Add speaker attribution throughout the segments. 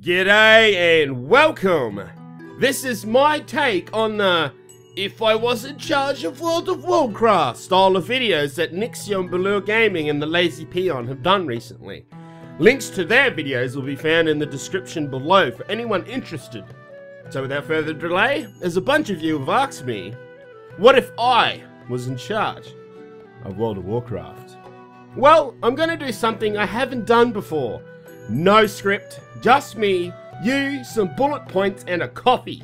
Speaker 1: G'day and welcome! This is my take on the if I was in charge of World of Warcraft style of videos that Nixion Ballour Gaming and the Lazy Peon have done recently. Links to their videos will be found in the description below for anyone interested. So without further delay, as a bunch of you have asked me, what if I was in charge of World of Warcraft? Well, I'm going to do something I haven't done before. No script, just me, you, some bullet points, and a coffee.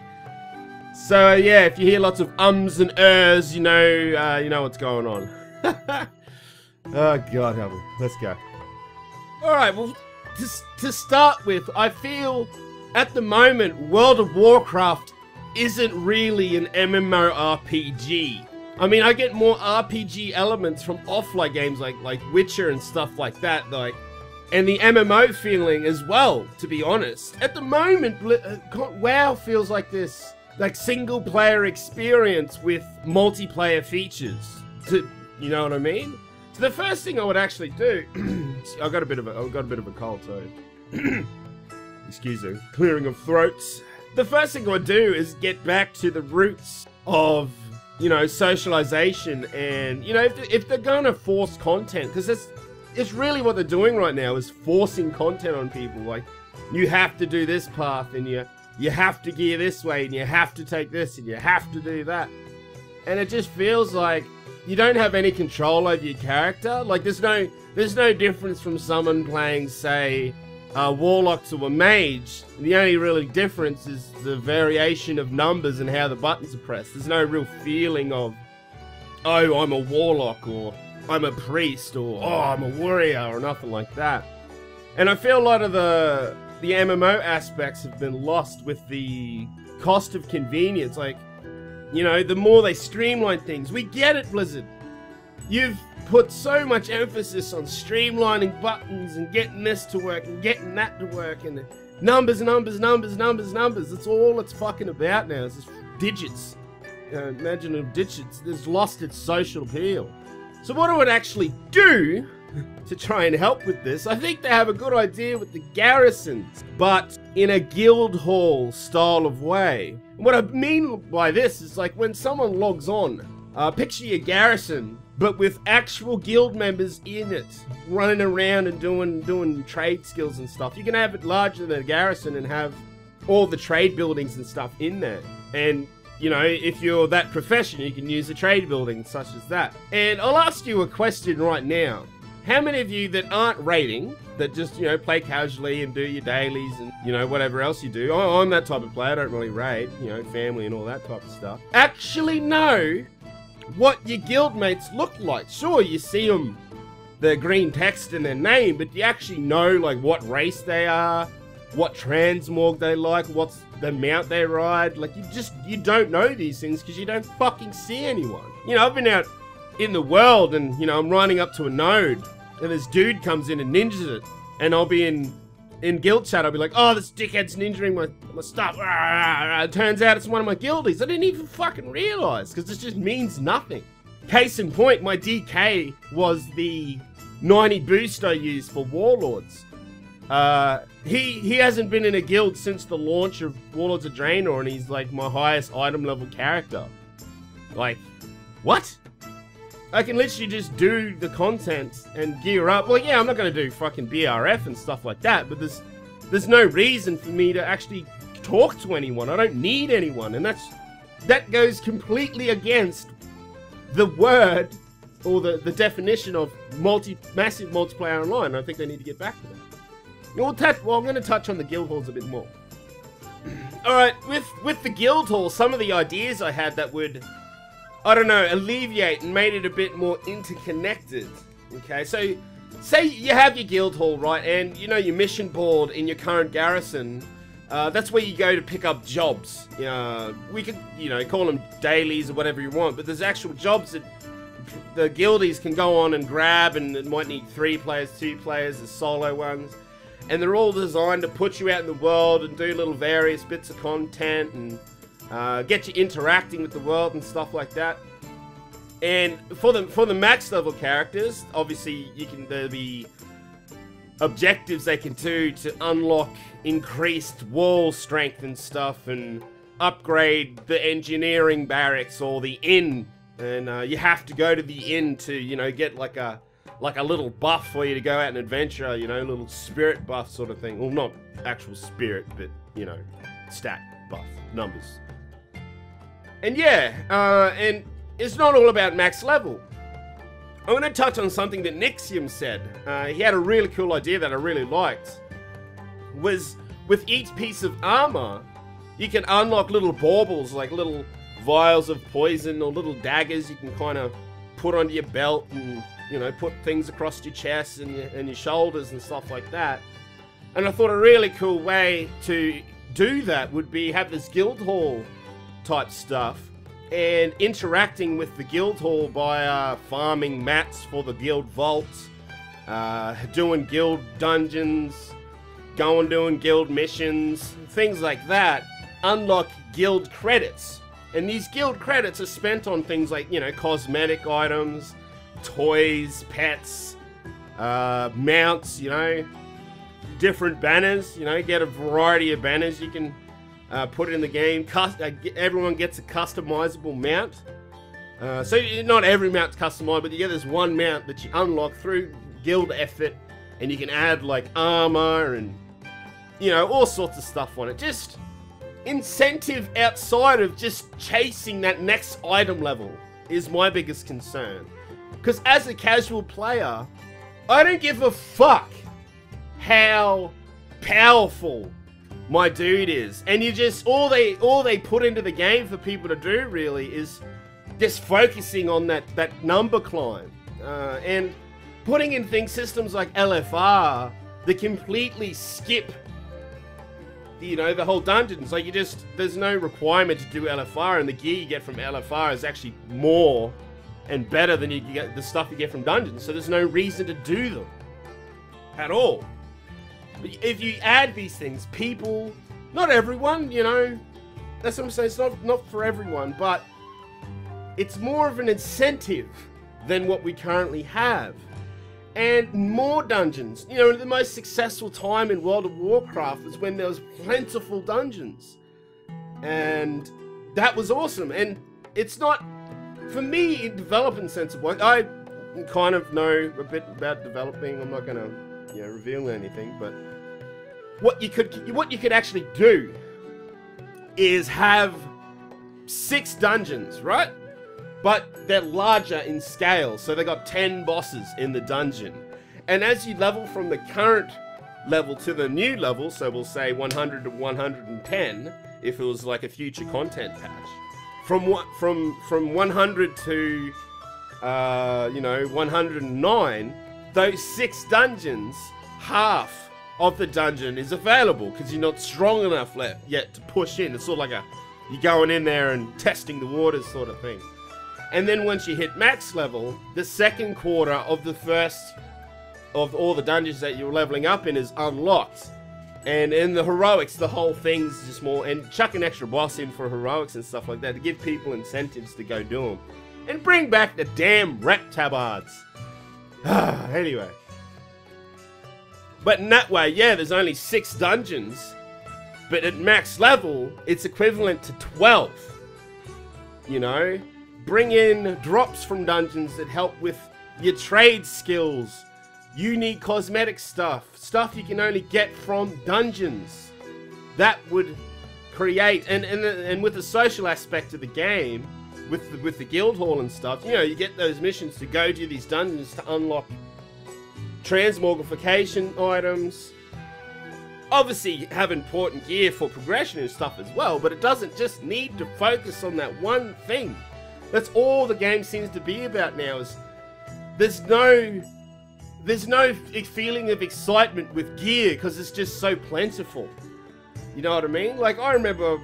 Speaker 1: So yeah, if you hear lots of ums and ers, you know what's going on. Oh God, help me. Let's go. All right, well, to start with, I feel at the moment World of Warcraft isn't really an MMORPG. I mean, I get more RPG elements from offline games like Witcher and stuff like that, and the MMO feeling as well, to be honest. At the moment, WoW feels like this single player experience with multiplayer features. You know what I mean? So the first thing I would actually do, I've got a bit of a cold, so excuse me, clearing of throats. The first thing I would do is get back to the roots of, socialization, and if they're gonna force content, because it's really what they're doing right now, is forcing content on people. Like, you have to do this path, and you have to gear this way, and you have to take this, and you have to do that. And it just feels like you don't have any control over your character. Like, there's no difference from someone playing, say, Warlock to a Mage. The only really difference is the variation of numbers and how the buttons are pressed. There's no real feeling of, oh, I'm a Warlock, or I'm a priest, or oh, I'm a warrior, or nothing like that. And I feel a lot of the MMO aspects have been lost with the cost of convenience. Like, the more they streamline things, we get it, Blizzard. You've put so much emphasis on streamlining buttons and getting this to work and getting that to work, and numbers. That's all it's fucking about now. It's just digits. Imagine digits. It's lost its social appeal. So what I would actually do to try and help with this, I think they have a good idea with the garrisons, but in a guild hall style of way. What I mean by this is, like, when someone logs on, picture your garrison, but with actual guild members in it, running around and doing trade skills and stuff. You can have it larger than a garrison and have all the trade buildings and stuff in there. And if you're that professional, you can use a trade building such as that. And I'll ask you a question right now. How many of you that aren't raiding, that just, play casually and do your dailies and, whatever else you do, I'm that type of player, I don't really raid, family and all that type of stuff, actually know what your guildmates look like? Sure, you see them, the green text in their name, but do you actually know, like, what race they are, what transmorg they like, what's the mount they ride? Like, you don't know these things because you don't fucking see anyone. I've been out in the world and, I'm running up to a node and this dude comes in and ninjas it, and I'll be in guild chat, I'll be like, oh, this dickhead's ninjaing my stuff. It turns out it's one of my guildies. I didn't even fucking realize, because this just means nothing. Case in point, my DK was the 90 boost I used for Warlords. He hasn't been in a guild since the launch of Warlords of Draenor, and he's like my highest item level character. Like, what? I can literally just do the content and gear up. Well, yeah, I'm not going to do fucking BRF and stuff like that, but there's no reason for me to actually talk to anyone. I don't need anyone, and that goes completely against the word or the definition of massive multiplayer online. I think they need to get back to that. Well, I'm going to touch on the guild halls a bit more. Alright, with the guild hall, some of the ideas I had that would, I don't know, alleviate and made it a bit more interconnected. Okay, so say you have your guild hall, right, and your mission board in your current garrison, that's where you go to pick up jobs. We could, call them dailies or whatever you want, but there's actual jobs that the guildies can go on and grab, and it might need 3 players, 2 players, there's solo ones. And they're all designed to put you out in the world and do little various bits of content and get you interacting with the world and stuff like that. And for the max level characters, obviously there'll be objectives they can do to unlock increased wall strength and stuff, and upgrade the engineering barracks or the inn. And you have to go to the inn to, you know, get like a little buff for you to go out and adventure, you know, little spirit buff sort of thing. Well, not actual spirit, but, you know, stat buff, numbers. And yeah, and it's not all about max level. I'm going to touch on something that Nixium said. He had a really cool idea that I really liked. Was with each piece of armor, you can unlock little baubles, like little vials of poison or little daggers you can kind of put onto your belt and, you know, put things across your chest and your shoulders and stuff like that. And I thought a really cool way to do that would be have this guild hall type stuff and interacting with the guild hall by farming mats for the guild vaults, doing guild dungeons, doing guild missions, things like that. Unlock guild credits. And these guild credits are spent on things like, you know, cosmetic items, toys, pets, mounts, you know, different banners, you know, get a variety of banners you can put in the game. Everyone gets a customizable mount. So not every mount's customized, but you get this one mount that you unlock through guild effort, and you can add like armor and, you know, all sorts of stuff on it. Just incentive outside of just chasing that next item level is my biggest concern. Because as a casual player, I don't give a fuck how powerful my dude is. And you just, all they put into the game for people to do really is just focusing on that number climb. And putting in systems like LFR that completely skip, you know, the whole dungeons. Like, there's no requirement to do LFR, and the gear you get from LFR is actually more and better than you get the stuff you get from dungeons. So there's no reason to do them at all. But if you add these things, people, not everyone, you know, that's what I'm saying. It's not for everyone, but it's more of an incentive than what we currently have. And more dungeons. You know, the most successful time in World of Warcraft was when there was plentiful dungeons. And that was awesome. And it's not, for me, in development sense of work, I kind of know a bit about developing. I'm not going to, you know, reveal anything, but what you could actually do is have 6 dungeons, right? But they're larger in scale, so they got 10 bosses in the dungeon. And as you level from the current level to the new level, so we'll say 100 to 110, if it was like a future content patch, from 100 to you know, 109, those 6 dungeons, half of the dungeon is available because you're not strong enough yet to push in. It's sort of like you're going in there and testing the waters sort of thing. And then once you hit max level, the second quarter of the first of all the dungeons that you're leveling up in is unlocked. And in the heroics, the whole thing's just more, and chuck an extra boss in for heroics and stuff like that to give people incentives to go do them. And bring back the damn rep tabards. Anyway. But in that way, yeah, there's only 6 dungeons. But at max level, it's equivalent to 12. You know? Bring in drops from dungeons that help with your trade skills, unique cosmetic stuff you can only get from dungeons. That would create, and with the social aspect of the game, with the guild hall and stuff, you know, you get those missions to go to these dungeons to unlock transmogrification items. Obviously have important gear for progression and stuff as well, but it doesn't just need to focus on that one thing. That's all the game seems to be about now, is there's no feeling of excitement with gear because it's just so plentiful. You know what I mean? Like, I remember,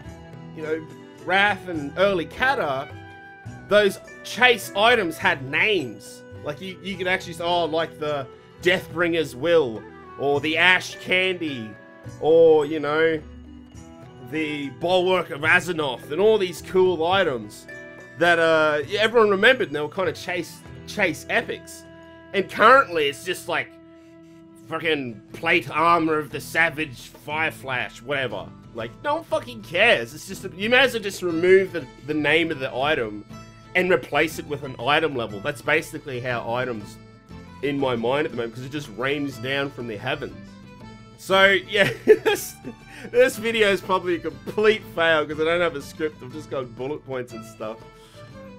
Speaker 1: you know, Wrath and early Kata, those chase items had names. Like, you could actually say, oh, like the Deathbringer's Will, or the Ash Candy, or, you know, the Bulwark of Azeroth, and all these cool items that everyone remembered, and they were kind of chase epics. And currently it's just like fucking plate armor of the Savage Fireflash, whatever. Like, no one fucking cares. It's just, you may as well just remove the name of the item and replace it with an item level. That's basically how items in my mind at the moment, because it just rains down from the heavens. So, yeah, this video is probably a complete fail because I don't have a script. I've just got bullet points and stuff.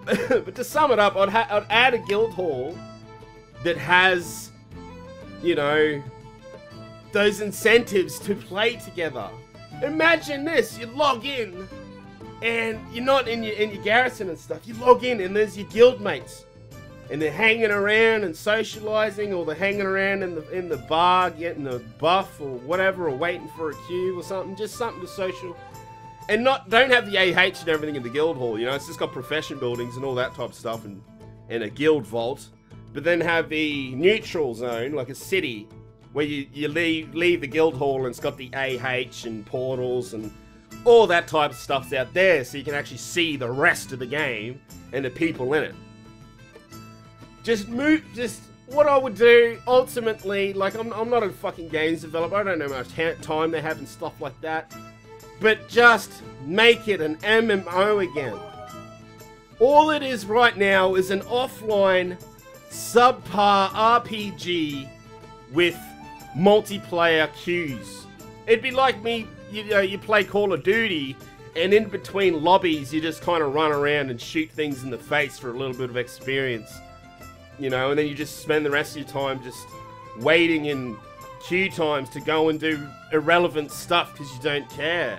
Speaker 1: But to sum it up, I'd add a guild hall that has, you know, those incentives to play together. Imagine this, you log in, and you're not in your garrison and stuff. You log in and there's your guild mates. And they're hanging around and socializing, or they're hanging around in the bar getting a buff or whatever, or waiting for a queue or something. Just something to social. And don't have the AH and everything in the guild hall, you know. It's just got profession buildings and all that type of stuff, and a guild vault. But then have the neutral zone, like a city, where you leave the guild hall and it's got the AH and portals and all that type of stuff's out there, so you can actually see the rest of the game and the people in it. Just what I would do, ultimately, like, I'm not a fucking games developer, I don't know how much time they have and stuff like that, but just make it an MMO again. All it is right now is an offline, subpar RPG with multiplayer queues. It'd be like me, you play Call of Duty, and in between lobbies, you just kind of run around and shoot things in the face for a little bit of experience. You know, and then you just spend the rest of your time just waiting in queue times to go and do irrelevant stuff because you don't care.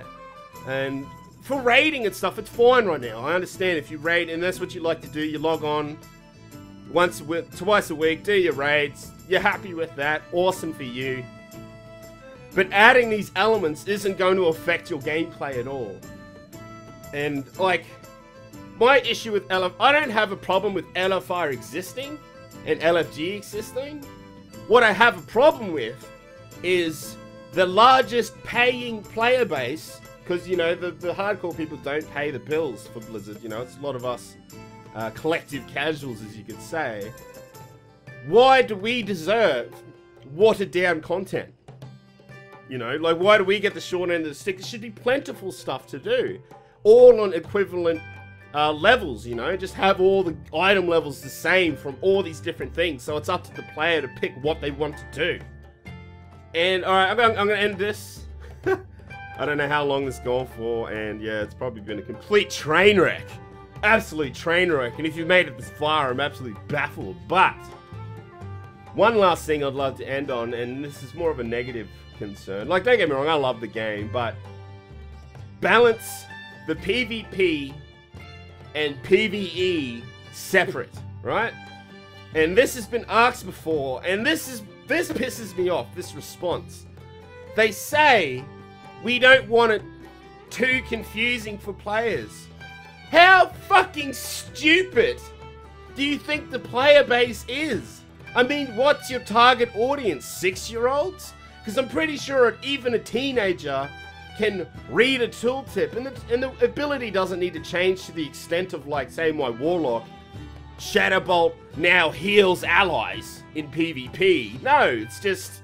Speaker 1: And for raiding and stuff, it's fine right now. I understand if you raid and that's what you like to do, you log on twice a week, do your raids, you're happy with that, awesome for you. But adding these elements isn't going to affect your gameplay at all. And, like, my issue with I don't have a problem with LFR existing and LFG existing. What I have a problem with is the largest paying player base, because, you know, the hardcore people don't pay the bills for Blizzard, you know, it's a lot of us collective casuals, as you could say. Why do we deserve watered down content? You know, like, why do we get the short end of the stick? There should be plentiful stuff to do, all on equivalent levels, you know, just have all the item levels the same from all these different things, so it's up to the player to pick what they want to do. And alright, I'm gonna end this. I don't know how long this has gone for, and yeah, it's probably been a complete train wreck. Absolute train wreck, and if you've made it this far, I'm absolutely baffled. But one last thing I'd love to end on, and this is more of a negative concern. Like, don't get me wrong, I love the game, but balance the PvP and PvE separate, right? And this has been asked before, and this pisses me off, this response. They say we don't want it too confusing for players. How fucking stupid do you think the player base is? I mean, what's your target audience? 6-year-olds? Because I'm pretty sure even a teenager can read a tooltip, and the ability doesn't need to change to the extent of, like, say, my Warlock. Shadowbolt now heals allies in PvP. No, it's just,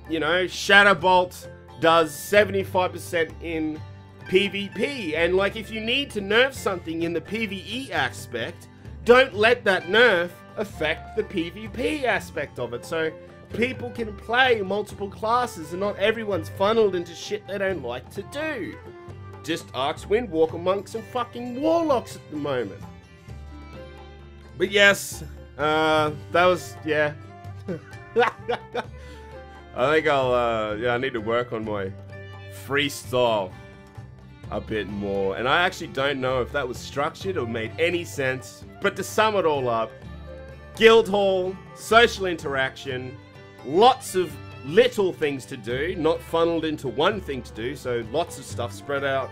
Speaker 1: you know, Shadowbolt does 75% in PvP, and, like, if you need to nerf something in the PvE aspect, don't let that nerf affect the PvP aspect of it. So people can play multiple classes and not everyone's funneled into shit they don't like to do. Just Arcs, Windwalker, Monks, and fucking Warlocks at the moment. But yes, that was, yeah. I think I need to work on my freestyle a bit more. And I actually don't know if that was structured or made any sense. But to sum it all up, guild hall, social interaction, lots of little things to do, not funneled into one thing to do, so lots of stuff spread out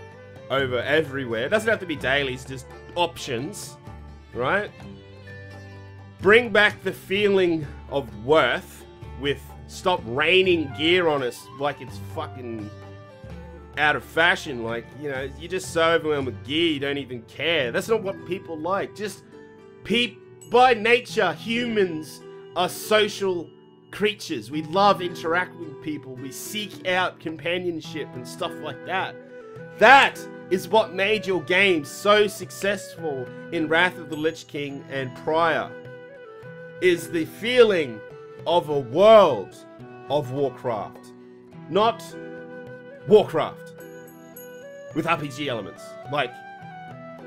Speaker 1: over everywhere. It doesn't have to be dailies, just options, right? Bring back the feeling of worth with stop raining gear on us like it's fucking out of fashion. Like, you know, you're just so overwhelmed with gear, you don't even care. That's not what people like. Just by nature, humans are social creatures. We love interacting with people. We seek out companionship and stuff like that. That is what made your game so successful in Wrath of the Lich King and prior. Is the feeling of a world of Warcraft. Not Warcraft. With RPG elements. Like,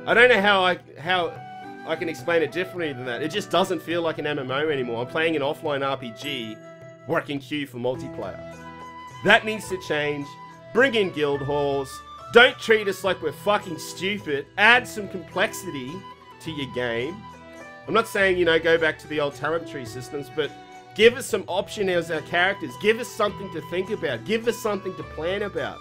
Speaker 1: I don't know how I can explain it differently than that. It just doesn't feel like an MMO anymore. I'm playing an offline RPG, working queue for multiplayer. That needs to change. Bring in guild halls. Don't treat us like we're fucking stupid. Add some complexity to your game. I'm not saying, you know, go back to the old talent tree systems, but give us some option as our characters. Give us something to think about. Give us something to plan about.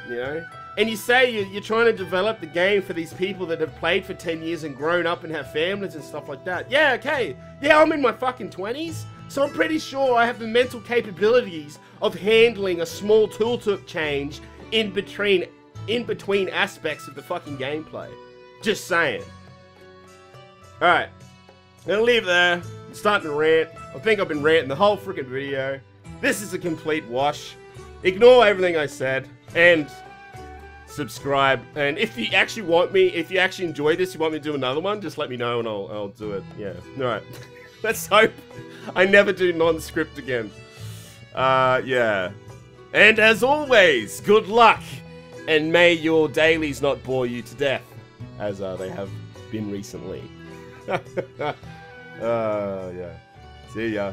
Speaker 1: You know? And you say you're trying to develop the game for these people that have played for 10 years and grown up and have families and stuff like that. Yeah, okay. Yeah, I'm in my fucking 20s, so I'm pretty sure I have the mental capabilities of handling a small tooltip change in between aspects of the fucking gameplay. Just saying. Alright. I'm gonna leave it there. I'm starting to rant. I think I've been ranting the whole freaking video. This is a complete wash. Ignore everything I said. And subscribe. And if you actually want me, if you actually enjoy this, you want me to do another one, just let me know and I'll do it. Yeah. Alright. Let's hope I never do non-script again. Yeah. And as always, good luck. And may your dailies not bore you to death. As they have been recently. Yeah. See ya.